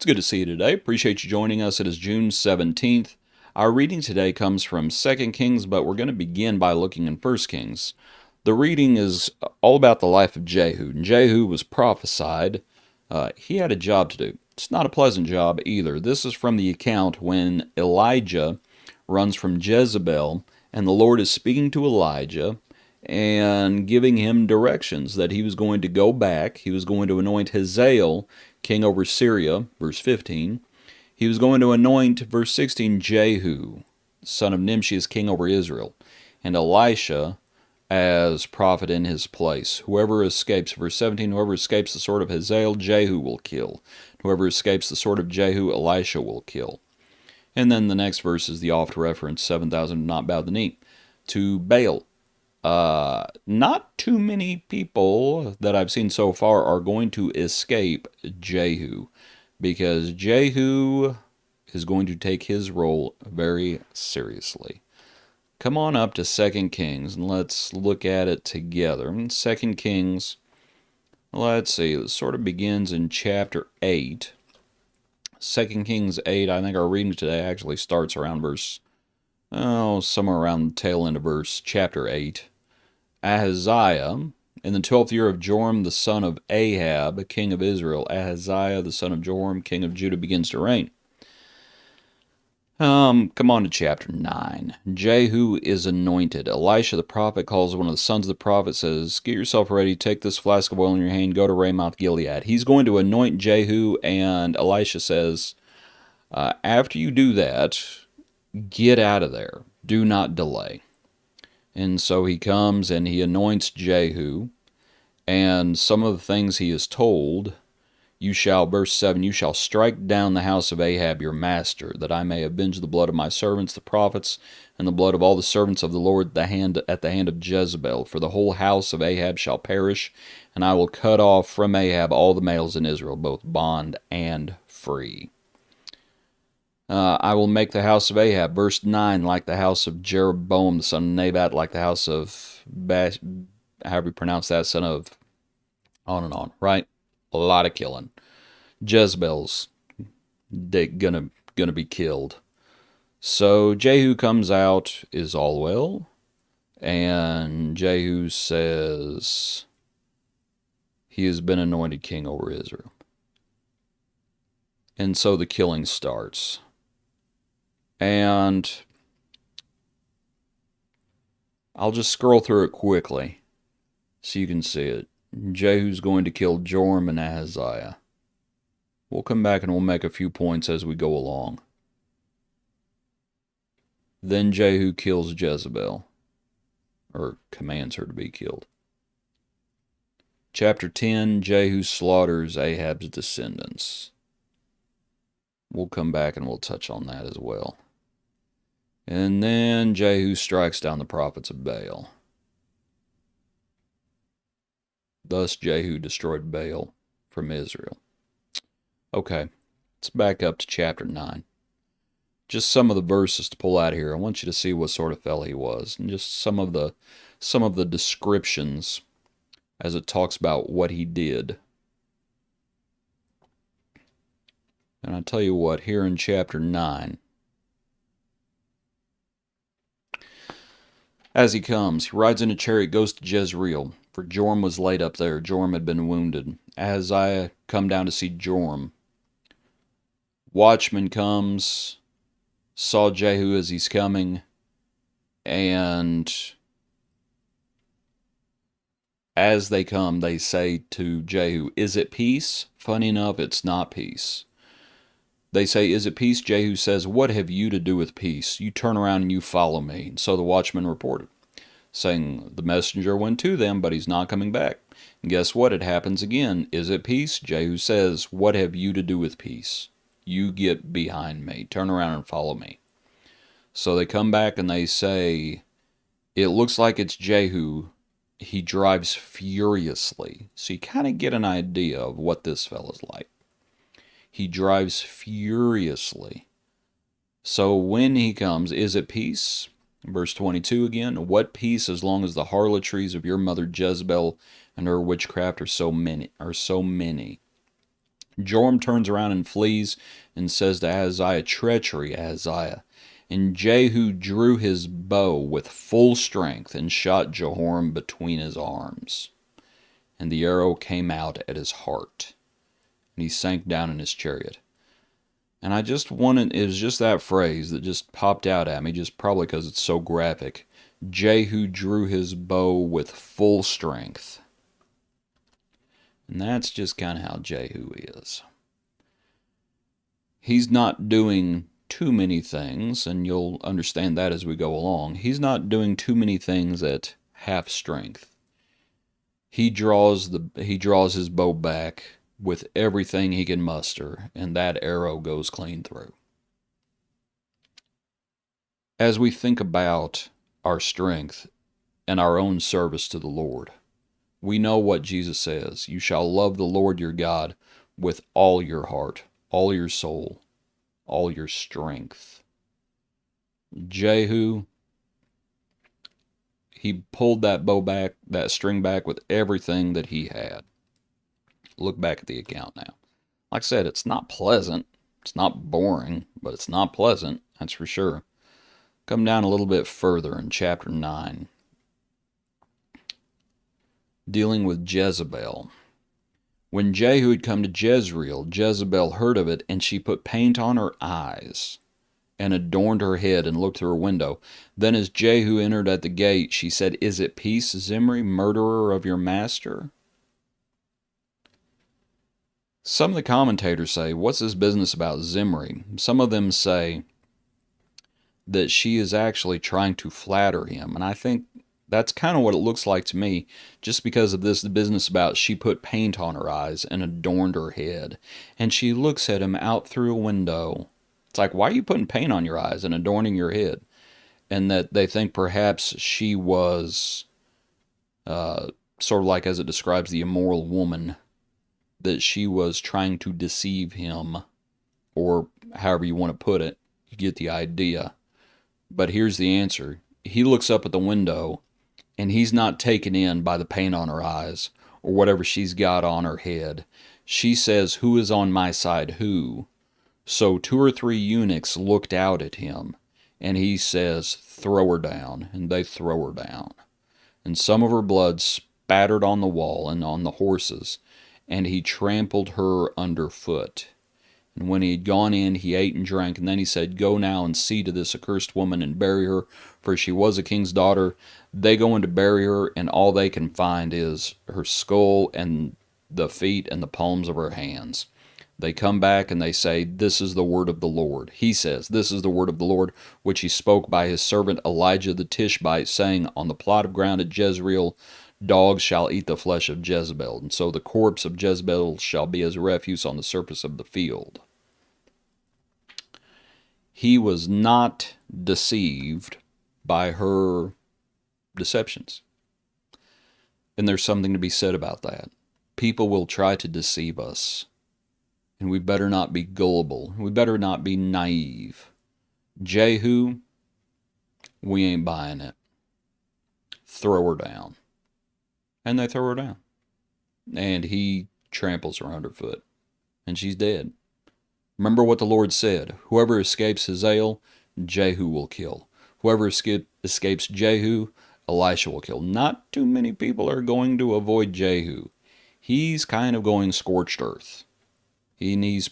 It's good to see you today. Appreciate you joining us. It is June 17th. Our reading today comes from 2 Kings, but we're going to begin by looking in 1 Kings. The reading is all about the life of Jehu. Jehu was prophesied. He had a job to do. It's not a pleasant job either. This is from the account when Elijah runs from Jezebel, and the Lord is speaking to Elijah and giving him directions that he was going to go back. He was going to anoint Hazael king over Syria, verse 15. He was going to anoint, verse 16, Jehu, son of Nimshi, as king over Israel, and Elisha as prophet in his place. Whoever escapes, verse 17, whoever escapes the sword of Hazael, Jehu will kill. Whoever escapes the sword of Jehu, Elisha will kill. And then the next verse is the oft-referenced 7,000 not bow the knee to Baal. Not too many people that I've seen so far are going to escape Jehu, because Jehu is going to take his role very seriously. Come on up to 2 Kings and let's look at it together. 2 Kings, let's see, it sort of begins in chapter 8. 2 Kings 8, I think our reading today actually starts around somewhere around the tail end of chapter 8. Ahaziah, in the 12th year of Joram, the son of Ahab, king of Israel, Ahaziah, the son of Joram, king of Judah, begins to reign. Come on to chapter 9. Jehu is anointed. Elisha the prophet calls one of the sons of the prophet, says, "Get yourself ready, take this flask of oil in your hand, go to Ramoth Gilead." He's going to anoint Jehu, and Elisha says, after you do that, get out of there. Do not delay. And so he comes and he anoints Jehu, and some of the things he is told, verse 7, you shall strike down the house of Ahab your master, that I may avenge the blood of my servants, the prophets, and the blood of all the servants of the Lord at the hand of Jezebel. For the whole house of Ahab shall perish, and I will cut off from Ahab all the males in Israel, both bond and free. I will make the house of Ahab, verse 9, like the house of Jeroboam, the son of Nebat, like the house of however you pronounce that, son of, on and on, right? A lot of killing. Jezebel's gonna be killed. So Jehu comes out, is all well, and Jehu says he has been anointed king over Israel. And so the killing starts. And I'll just scroll through it quickly so you can see it. Jehu's going to kill Joram and Ahaziah. We'll come back and we'll make a few points as we go along. Then Jehu kills Jezebel, or commands her to be killed. Chapter 10, Jehu slaughters Ahab's descendants. We'll come back and we'll touch on that as well. And then Jehu strikes down the prophets of Baal. Thus Jehu destroyed Baal from Israel. Okay, let's back up to chapter 9. Just some of the verses to pull out here. I want you to see what sort of fellow he was, and just some of the descriptions as it talks about what he did. And I tell you what, here in chapter 9, as he comes, he rides in a chariot, goes to Jezreel, for Joram was laid up there. Joram had been wounded. Ahaziah come down to see Joram. Watchman comes, saw Jehu as he's coming, and as they come, they say to Jehu, "Is it peace?" Funny enough, it's not peace. They say, "Is it peace?" Jehu says, "What have you to do with peace? You turn around and you follow me." And so the watchman reported, saying, "The messenger went to them, but he's not coming back." And guess what? It happens again. "Is it peace?" Jehu says, "What have you to do with peace? You get behind me. Turn around and follow me." So they come back and they say, "It looks like it's Jehu. He drives furiously." So you kind of get an idea of what this fellow's like. He drives furiously. So when he comes, "Is it peace?" Verse 22 again, "What peace as long as the harlotries of your mother Jezebel and her witchcraft are so many? Joram turns around and flees and says to Ahaziah, "Treachery, Ahaziah." And Jehu drew his bow with full strength and shot Jehoram between his arms. And the arrow came out at his heart, and he sank down in his chariot. And it was just that phrase that just popped out at me, just probably because it's so graphic. Jehu drew his bow with full strength. And that's just kind of how Jehu is. He's not doing too many things, and you'll understand that as we go along. He's not doing too many things at half strength. He draws his bow back with everything he can muster, and that arrow goes clean through. As we think about our strength and our own service to the Lord, we know what Jesus says: "You shall love the Lord your God with all your heart, all your soul, all your strength." Jehu, he pulled that bow back, that string back with everything that he had. Look back at the account now. Like I said, it's not pleasant. It's not boring, but it's not pleasant, that's for sure. Come down a little bit further in chapter 9. Dealing with Jezebel. When Jehu had come to Jezreel, Jezebel heard of it, and she put paint on her eyes, and adorned her head, and looked through her window. Then as Jehu entered at the gate, she said, "Is it peace, Zimri, murderer of your master?" Some of the commentators say, what's this business about Zimri? Some of them say that she is actually trying to flatter him, and I think that's kind of what it looks like to me, just because of this business about she put paint on her eyes and adorned her head, and she looks at him out through a window. It's like, why are you putting paint on your eyes and adorning your head? And that they think perhaps she was sort of like, as it describes, the immoral woman, that she was trying to deceive him, or however you want to put it. You get the idea. But here's the answer. He looks up at the window, and he's not taken in by the paint on her eyes or whatever she's got on her head. She says, "Who is on my side? Who?" So 2 or 3 eunuchs looked out at him, and he says, "Throw her down." And they throw her down. And some of her blood spattered on the wall and on the horses, and he trampled her underfoot. And when he had gone in, he ate and drank, and then he said, "Go now and see to this accursed woman and bury her, for she was a king's daughter." They go in to bury her, and all they can find is her skull and the feet and the palms of her hands. They come back and they say, "This is the word of the Lord." He says, "This is the word of the Lord, which he spoke by his servant Elijah the Tishbite, saying, On the plot of ground at Jezreel, dogs shall eat the flesh of Jezebel, and so the corpse of Jezebel shall be as refuse on the surface of the field." He was not deceived by her deceptions. And there's something to be said about that. People will try to deceive us, and we better not be gullible. We better not be naive. Jehu, we ain't buying it. Throw her down. And they throw her down. And he tramples her underfoot. And she's dead. Remember what the Lord said. Whoever escapes Hazael, Jehu will kill. Whoever escapes Jehu, Elisha will kill. Not too many people are going to avoid Jehu. He's kind of going scorched earth. He's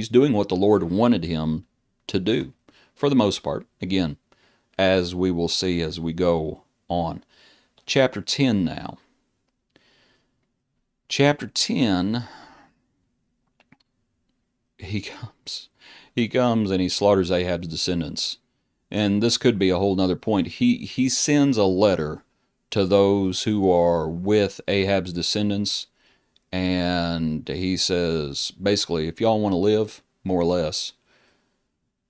doing what the Lord wanted him to do, for the most part. Again, as we will see as we go on. Chapter 10 now. Chapter 10, he comes and he slaughters Ahab's descendants. And this could be a whole nother point. He sends a letter to those who are with Ahab's descendants, and he says, basically, if y'all want to live, more or less,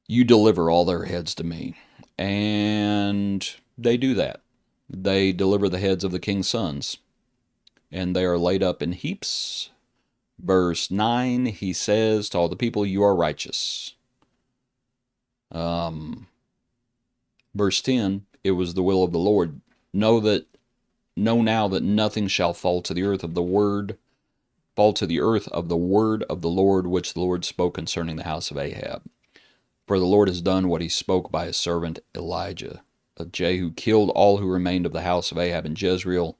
you deliver all their heads to me. And they do that. They deliver the heads of the king's sons, and they are laid up in heaps. Verse 9, he says to all the people, "You are righteous." Verse 10, "It was the will of the Lord. Know now that nothing shall fall to the earth of the word fall to the earth of the word of the Lord which the Lord spoke concerning the house of Ahab. For the Lord has done what he spoke by his servant Elijah. Jehu killed all who remained of the house of Ahab in Jezreel,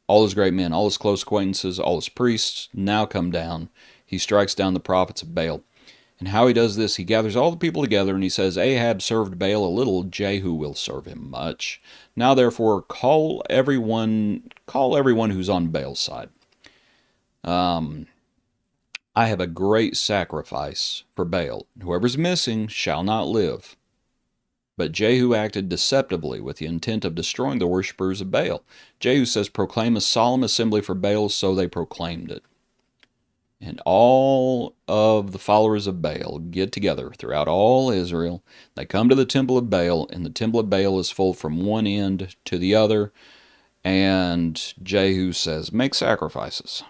all his great men, all his close acquaintances, all his priests now come down. He strikes down the prophets of Baal. And how he does this, he gathers all the people together, and he says, Ahab served Baal a little, Jehu will serve him much. Now therefore call everyone who's on Baal's side. I have a great sacrifice for Baal. Whoever's missing shall not live. But Jehu acted deceptively with the intent of destroying the worshippers of Baal. Jehu says, proclaim a solemn assembly for Baal, so they proclaimed it. And all of the followers of Baal get together throughout all Israel. They come to the temple of Baal, and the temple of Baal is full from one end to the other. And Jehu says, make sacrifices.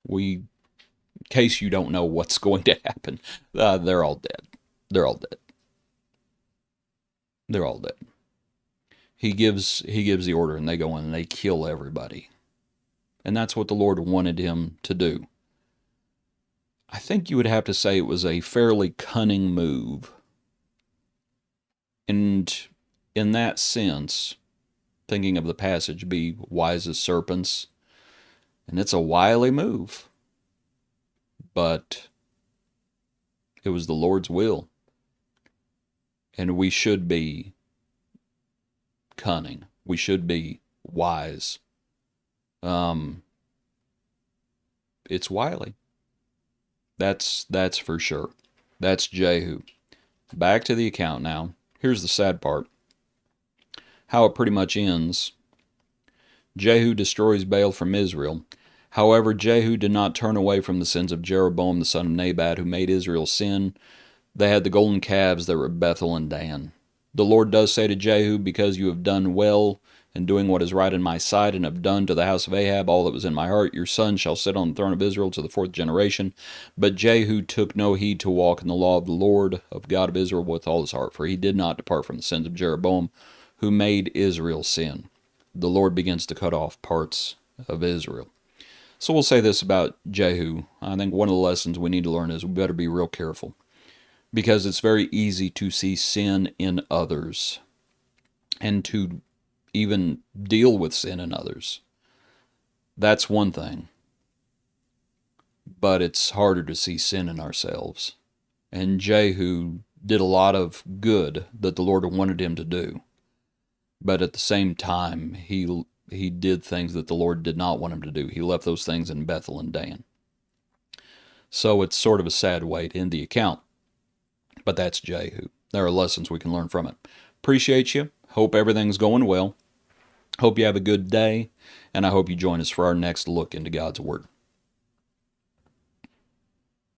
In case you don't know what's going to happen, they're all dead. They're all dead. They're all dead. He gives the order, and they go in and they kill everybody. And that's what the Lord wanted him to do. I think you would have to say it was a fairly cunning move. And in that sense, thinking of the passage, be wise as serpents, and it's a wily move. But it was the Lord's will. And we should be cunning. We should be wise. It's wily. That's for sure. That's Jehu. Back to the account now. Here's the sad part. How it pretty much ends. Jehu destroys Baal from Israel. However, Jehu did not turn away from the sins of Jeroboam the son of Nebat, who made Israel sin. They had the golden calves that were at Bethel and Dan. The Lord does say to Jehu, because you have done well in doing what is right in my sight, and have done to the house of Ahab all that was in my heart, your son shall sit on the throne of Israel to the 4th generation. But Jehu took no heed to walk in the law of the Lord, of God of Israel, with all his heart, for he did not depart from the sins of Jeroboam, who made Israel sin. The Lord begins to cut off parts of Israel. So we'll say this about Jehu. I think one of the lessons we need to learn is we better be real careful, because it's very easy to see sin in others and to even deal with sin in others. That's one thing. But it's harder to see sin in ourselves. And Jehu did a lot of good that the Lord wanted him to do. But at the same time, he did things that the Lord did not want him to do. He left those things in Bethel and Dan. So it's sort of a sad way to end the account. But that's Jehu. There are lessons we can learn from it. Appreciate you. Hope everything's going well. Hope you have a good day. And I hope you join us for our next look into God's Word.